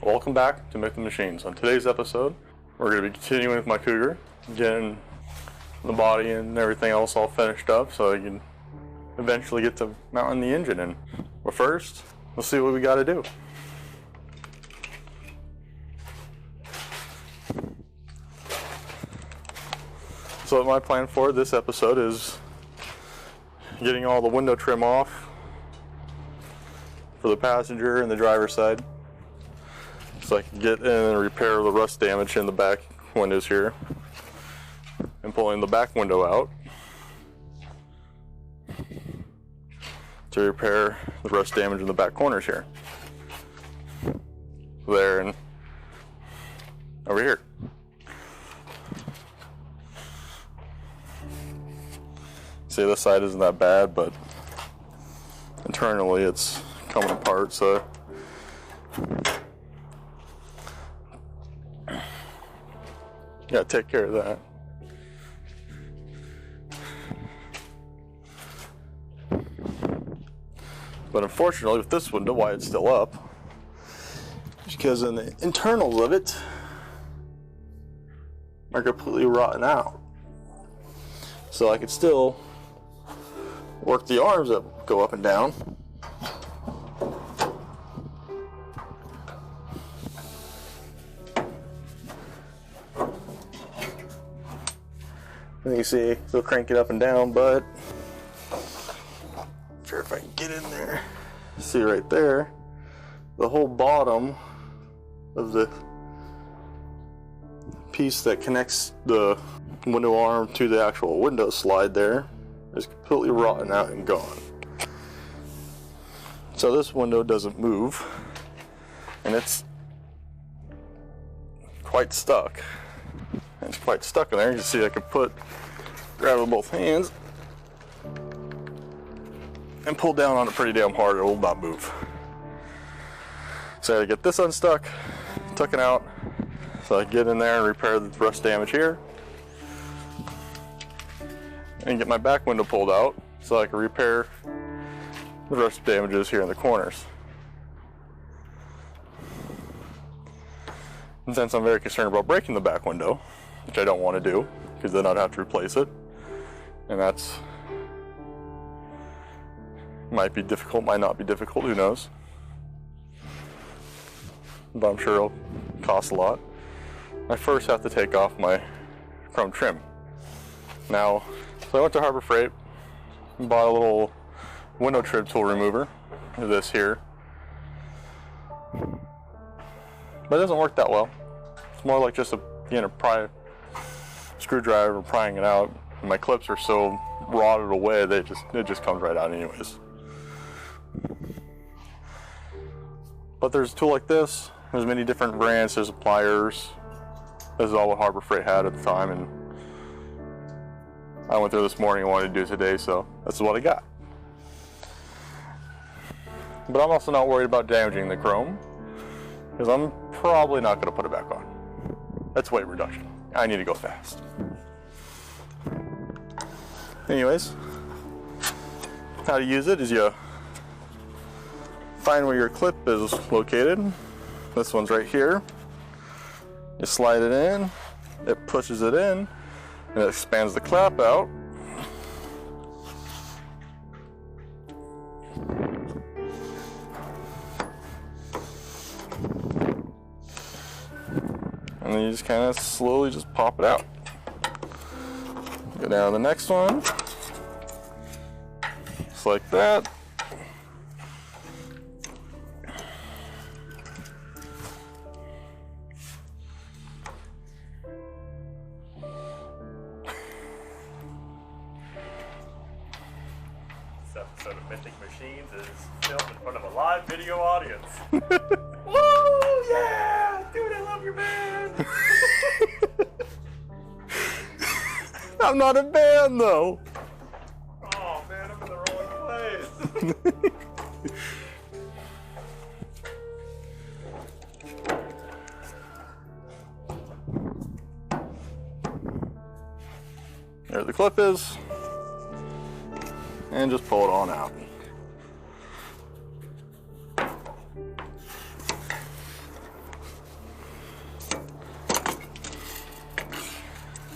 Welcome back to Myth and Machines. On today's episode, we're going to be continuing with my cougar, getting the body and everything else all finished up so I can eventually get to mounting the engine in. But first, let's see what we got to do. So my plan for this episode is getting all the window trim off for the passenger and the driver's side, so I can get in and repair the rust damage in the back windows here, and pulling the back window out to repair the rust damage in the back corners here, there and over here. See, this side isn't that bad, but internally it's coming apart, so gotta take care of that. But unfortunately with this window, why it's still up is because in the internals of it are completely rotten out. So I could still work the arms that go up and down. And you see, they'll crank it up and down, but not sure if I can get in there. See right there, the whole bottom of the piece that connects the window arm to the actual window slide there is completely rotten out and gone. So this window doesn't move, and it's quite stuck. It's quite stuck in there. You can see I can grab it with both hands and pull down on it pretty damn hard. It will not move. So I gotta get this unstuck, tuck it out, so I can get in there and repair the rust damage here, and get my back window pulled out so I can repair the rust damages here in the corners. And since I'm very concerned about breaking the back window, which I don't want to do, because then I'd have to replace it, and that's might be difficult, might not be difficult, who knows, but I'm sure it'll cost a lot. I first have to take off my chrome trim. Now, so I went to Harbor Freight and bought a little window trim tool remover, this here, but it doesn't work that well. It's more like just a pry screwdriver prying it out, and my clips are so rotted away that it just comes right out anyways. But there's a tool like this. There's many different brands. There's pliers. This is all what Harbor Freight had at the time, and I went there this morning and wanted to do it today, so that's what I got. But I'm also not worried about damaging the chrome, because I'm probably not going to put it back on. That's weight reduction. I need to go fast. Anyways, how to use it is you find where your clip is located. This one's right here. You slide it in, it pushes it in, and it expands the clap out. And then you just kind of slowly just pop it out. Go down to the next one, just like that. This episode of Mythic Machines is filmed in front of a live video audience. Woo! Yeah! Dude, I love your band! I'm not a band though. Oh man, I'm in the wrong place. There the clip is, and just pull it on out.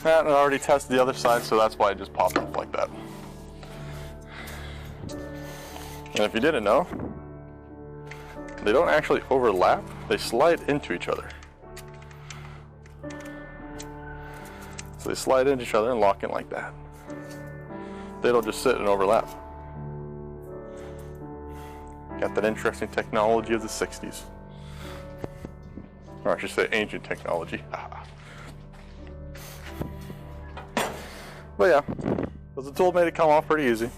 And I already tested the other side, so that's why it just popped off like that. And if you didn't know, they don't actually overlap, they slide into each other. So they slide into each other and lock in like that. They don't just sit and overlap. Got that interesting technology of the 60s. Or I should say ancient technology. But yeah, the tool made it come off pretty easy.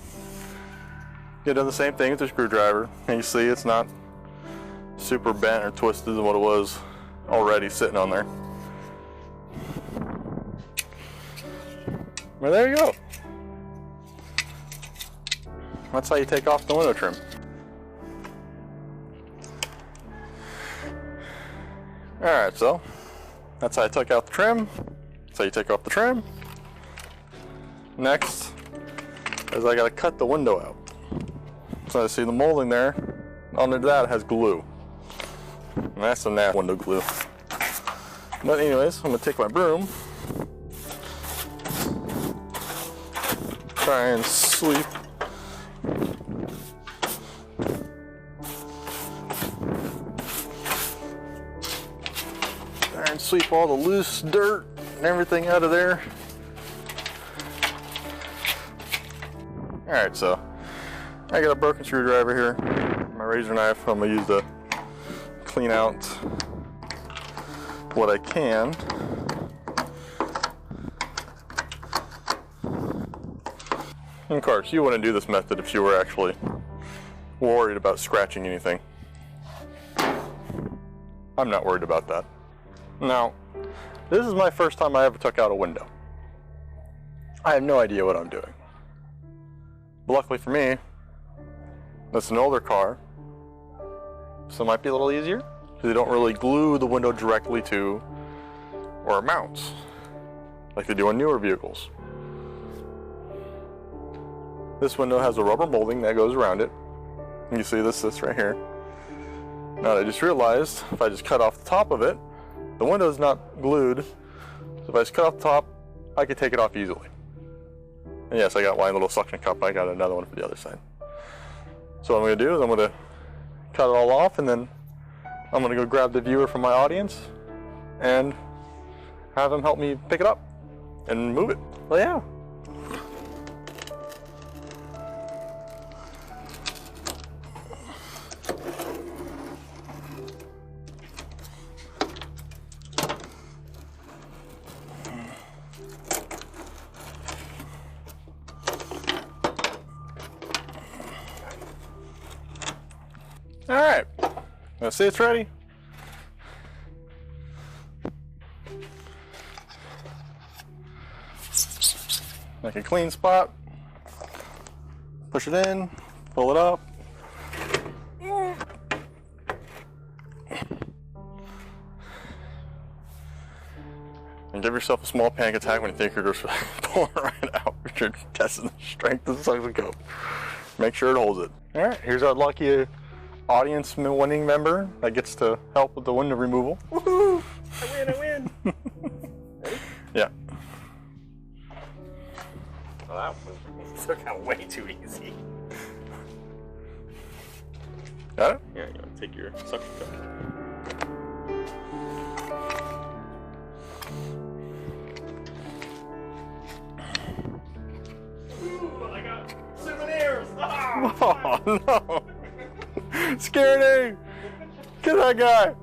You done the same thing with the screwdriver, and you see it's not super bent or twisted than what it was already sitting on there. Well, there you go. That's how you take off the window trim. Alright, so that's how I took out the trim. That's how you take off the trim. Next is I gotta cut the window out. So I see the molding there. Under that has glue. And that's some nasty window glue. But anyways, I'm gonna take my broom. Try and sweep. Try and sweep all the loose dirt and everything out of there. Alright, so I got a broken screwdriver here. My razor knife I'm gonna use to clean out what I can. And of course, you wouldn't do this method if you were actually worried about scratching anything. I'm not worried about that. Now, this is my first time I ever took out a window. I have no idea what I'm doing. But luckily for me, that's an older car, so it might be a little easier, because they don't really glue the window directly to or mounts like they do on newer vehicles. This window has a rubber molding that goes around it. You see this right here. Now I just realized if I just cut off the top of it, the window is not glued, so if I just cut off the top, I could take it off easily. And yes, I got one little suction cup. I got another one for the other side. So what I'm going to do is I'm going to cut it all off, and then I'm going to go grab the viewer from my audience and have them help me pick it up and move it. Well, yeah. All right, let's see it's ready. Make a clean spot, push it in, pull it up. And give yourself a small panic attack when you think you're just pulling it right out, but you're testing the strength of the suction cup. Make sure it holds it. All right, here's our lucky audience winning member that gets to help with the window removal. Woohoo! I win! Ready? Yeah. Well, that took out way too easy. Got it? Here, you want to take your suction cup. Ooh, I got souvenirs! Ah, oh no! Scaredy! Get that guy!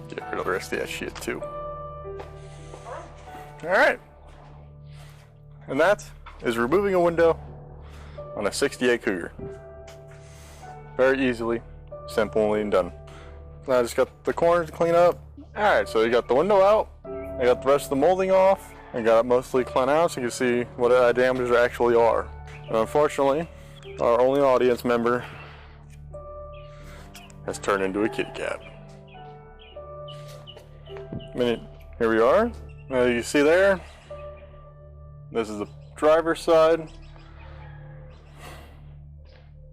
Get rid of the rest of that shit too. Alright. And that is removing a window on a 68 Cougar. Very easily, simply done. Now I just got the corners to clean up. Alright, so you got the window out. I got the rest of the molding off. I got it mostly cleaned out so you can see what damages actually are. And unfortunately, our only audience member has turned into a kitty cat. Here we are. Now you see there, this is the driver's side.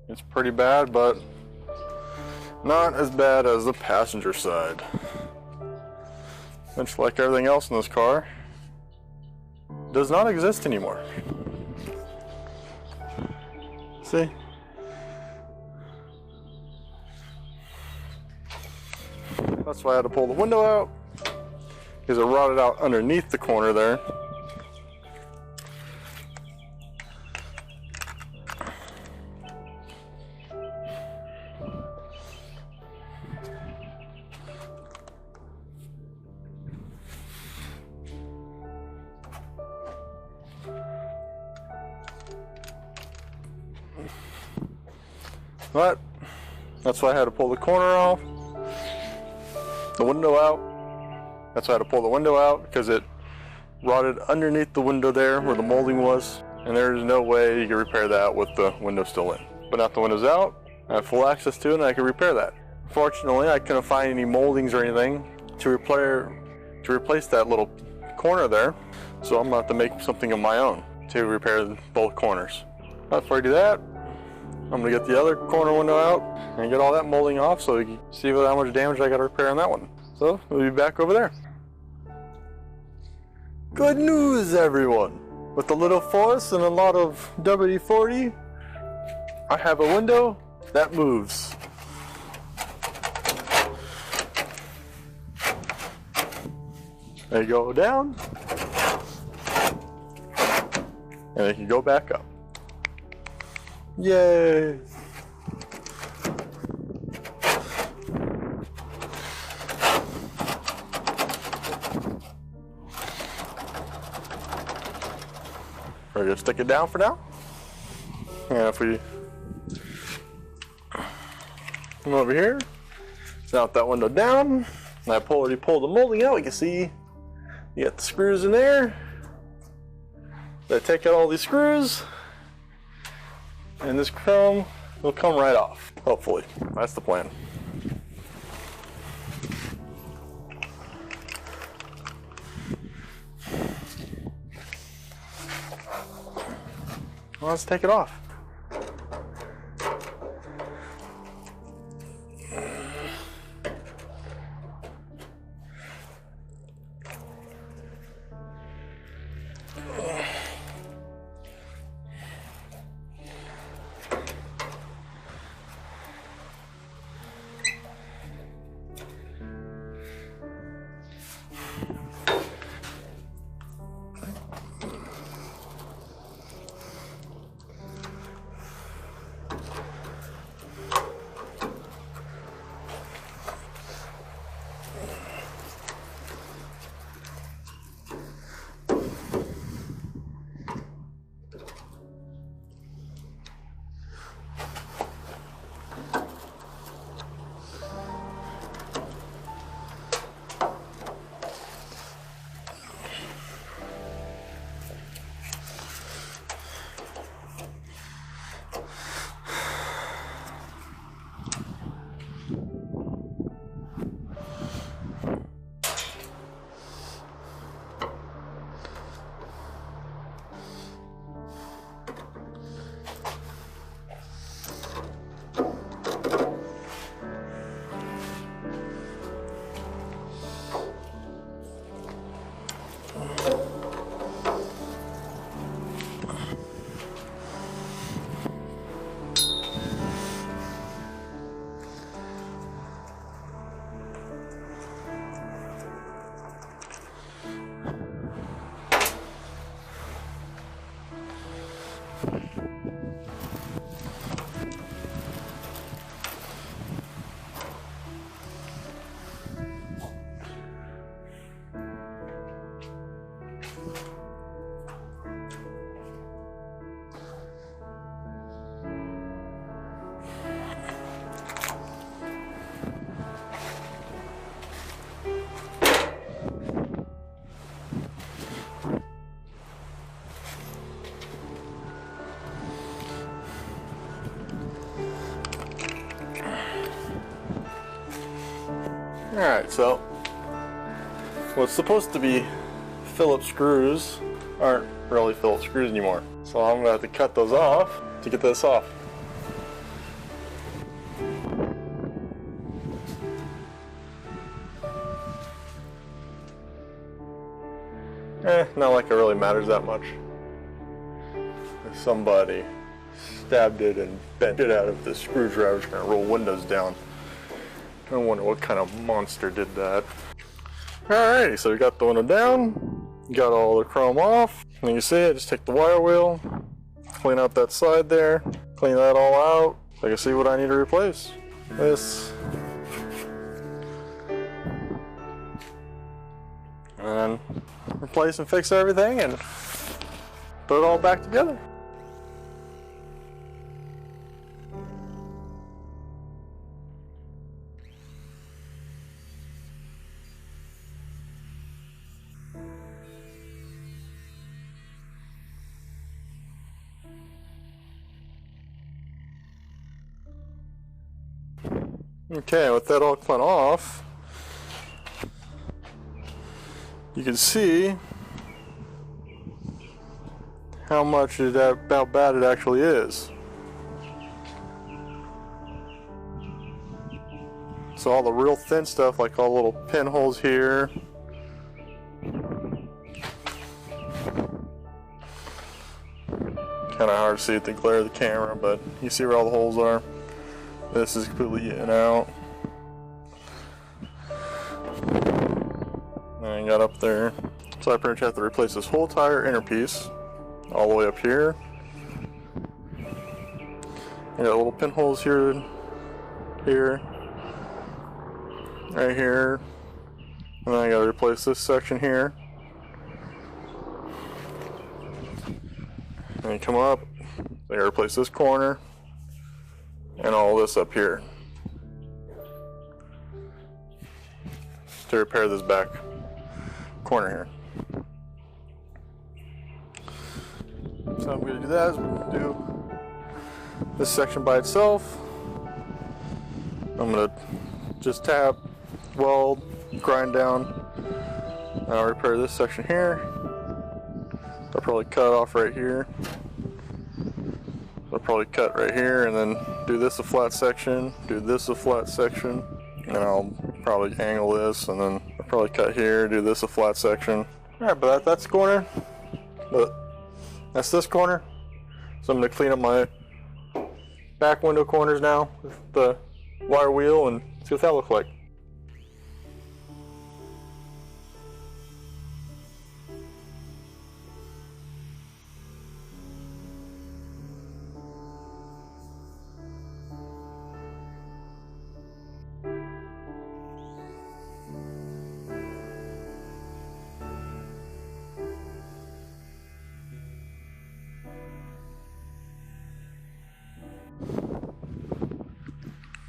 It's pretty bad, but not as bad as the passenger side. Much like everything else in this car, does not exist anymore. See? That's why I had to pull the window out, because it rotted out underneath the corner there. But that's why I had to pull the corner off, the window out. That's why I had to pull the window out, because it rotted underneath the window there where the molding was, and there's no way you can repair that with the window still in. But now the window's out, I have full access to it and I can repair that. Fortunately, I couldn't find any moldings or anything to replace that little corner there, so I'm gonna have to make something of my own to repair both corners. Before I do that, I'm gonna get the other corner window out and get all that molding off so you can see how much damage I gotta repair on that one. So we'll be back over there. Good news, everyone! With a little force and a lot of WD-40, I have a window that moves. They go down, and they can go back up. Yay! We're gonna stick it down for now. And if we come over here, snap that window down, and I already pulled the molding out. You can see you got the screws in there. I take out all these screws, and this chrome will come right off, hopefully. That's the plan. Well, let's take it off. Alright, so what's supposed to be Phillips screws aren't really Phillips screws anymore. So I'm gonna have to cut those off to get this off. Not like it really matters that much. If somebody stabbed it and bent it out of the screwdriver, it's gonna roll windows down. I wonder what kind of monster did that. Alrighty, so we got the window down, got all the chrome off, and you see I just take the wire wheel, clean out that side there, clean that all out, so I can see what I need to replace. This. And then replace and fix everything and put it all back together. Okay, with that all cleaned off, you can see how bad it actually is. So all the real thin stuff, like all the little pinholes here, kind of hard to see with the glare of the camera, but you see where all the holes are. This is completely in and out. And I got up there. So I pretty much have to replace this whole tire inner piece all the way up here. I got little pinholes here, right here. And then I gotta replace this section here. And you come up, I gotta replace this corner. And all this up here to repair this back corner here. So I'm going to do that. I'm going to do this section by itself. I'm going to just tap, weld, grind down, and I'll repair this section here. I'll probably cut off right here. I'll probably cut right here and then do this a flat section, do this a flat section, and I'll probably angle this and then I'll probably cut here, do this a flat section. Alright, but that's the corner, but that's this corner. So I'm going to clean up my back window corners now with the wire wheel and see what that looks like.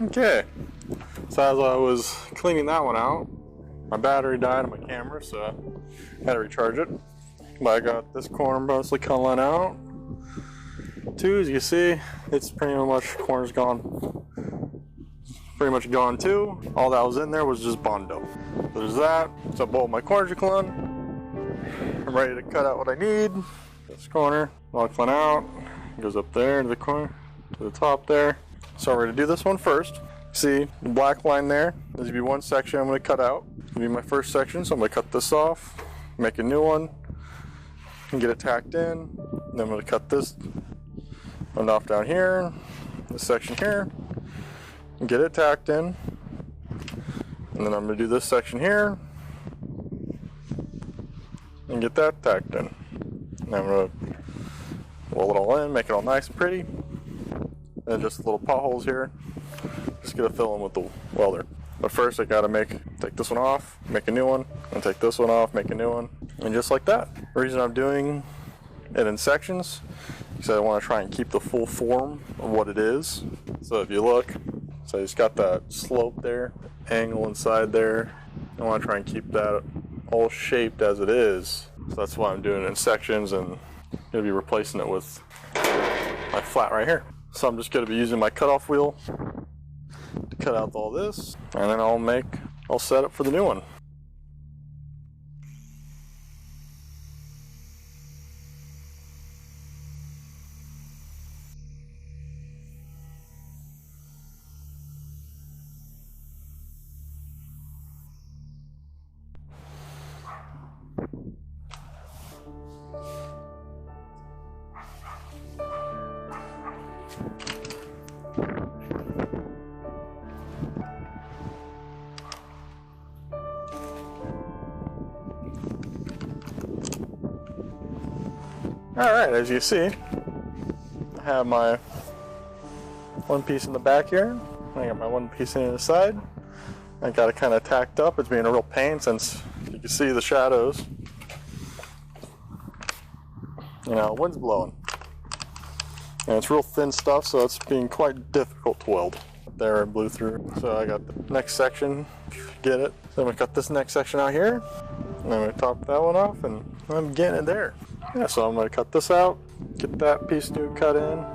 Okay, so as I was cleaning that one out, my battery died on my camera, so I had to recharge it. But I got this corner mostly coming out. Too, as you can see, it's pretty much, corner's gone. Pretty much gone too. All that was in there was just Bondo. So there's that. So both my corners are clean. I'm ready to cut out what I need. This corner, all clean out. It goes up there to the corner, to the top there. So I'm ready to do this one first. See the black line there? This will be one section I'm going to cut out. This will be my first section, so I'm going to cut this off, make a new one, and get it tacked in. Then I'm going to cut this one off down here, this section here, and get it tacked in. And then I'm going to do this section here, and get that tacked in. And I'm going to roll it all in, make it all nice and pretty. And just little potholes here. Just gonna fill them with the welder. But first I gotta take this one off, make a new one, and take this one off, make a new one. And just like that. The reason I'm doing it in sections is because I want to try and keep the full form of what it is. So if you look, so it's got that slope there, angle inside there. I want to try and keep that all shaped as it is. So that's why I'm doing it in sections, and I'm gonna be replacing it with my flat right here. So I'm just going to be using my cutoff wheel to cut out all this, and then I'll make all set up for the new one. Alright, as you see, I have my one piece in the back here. I got my one piece in the side. I got it kind of tacked up. It's being a real pain since you can see the shadows. You know, wind's blowing. And it's real thin stuff, so it's being quite difficult to weld. There, it blew through. So I got the next section, get it. So I'm gonna cut this next section out here. And I'm gonna top that one off, and I'm getting it there. Yeah, so I'm going to cut this out, get that piece new cut in.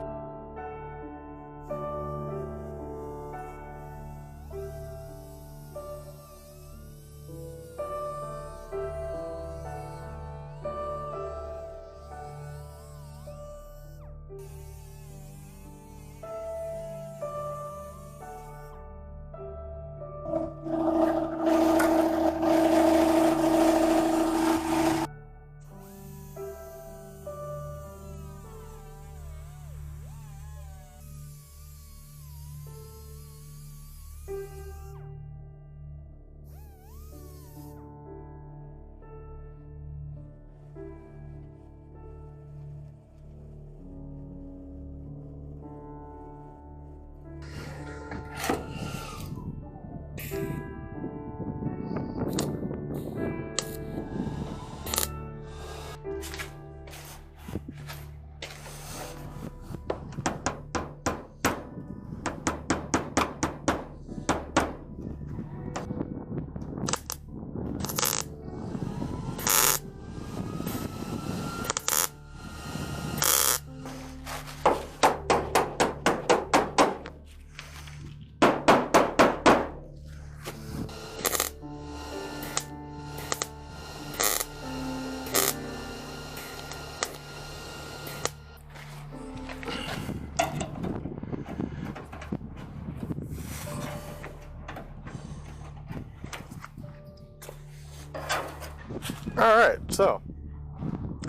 Alright, so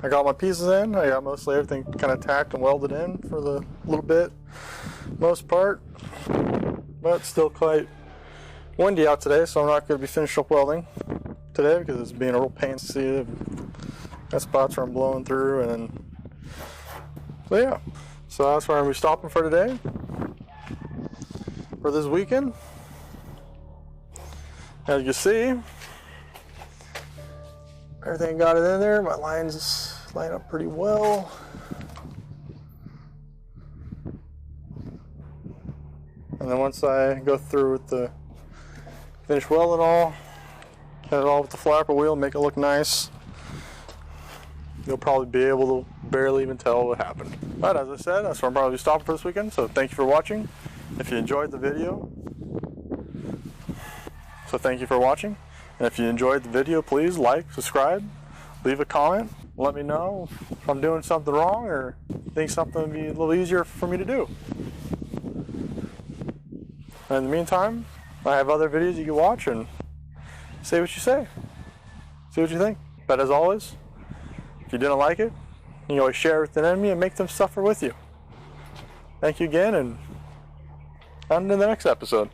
I got my pieces in. I got mostly everything kind of tacked and welded in for the little bit, most part. But it's still quite windy out today, so I'm not going to be finishing up welding today because it's being a real pain to see. Got spots where I'm blowing through, and then, so yeah. So that's where I'm going to be stopping for today, for this weekend. As you see, everything got it in there. My lines line up pretty well. And then once I go through with the finish welding all, get it all with the flapper wheel, make it look nice, you'll probably be able to barely even tell what happened. But as I said, that's where I'm probably stopping for this weekend. So thank you for watching. If you enjoyed the video, thank you for watching. And if you enjoyed the video, please like, subscribe, leave a comment, let me know if I'm doing something wrong or think something would be a little easier for me to do. And in the meantime, I have other videos you can watch and say what you say. See what you think. But as always, if you didn't like it, you can always share it with an enemy and make them suffer with you. Thank you again, and on to the next episode.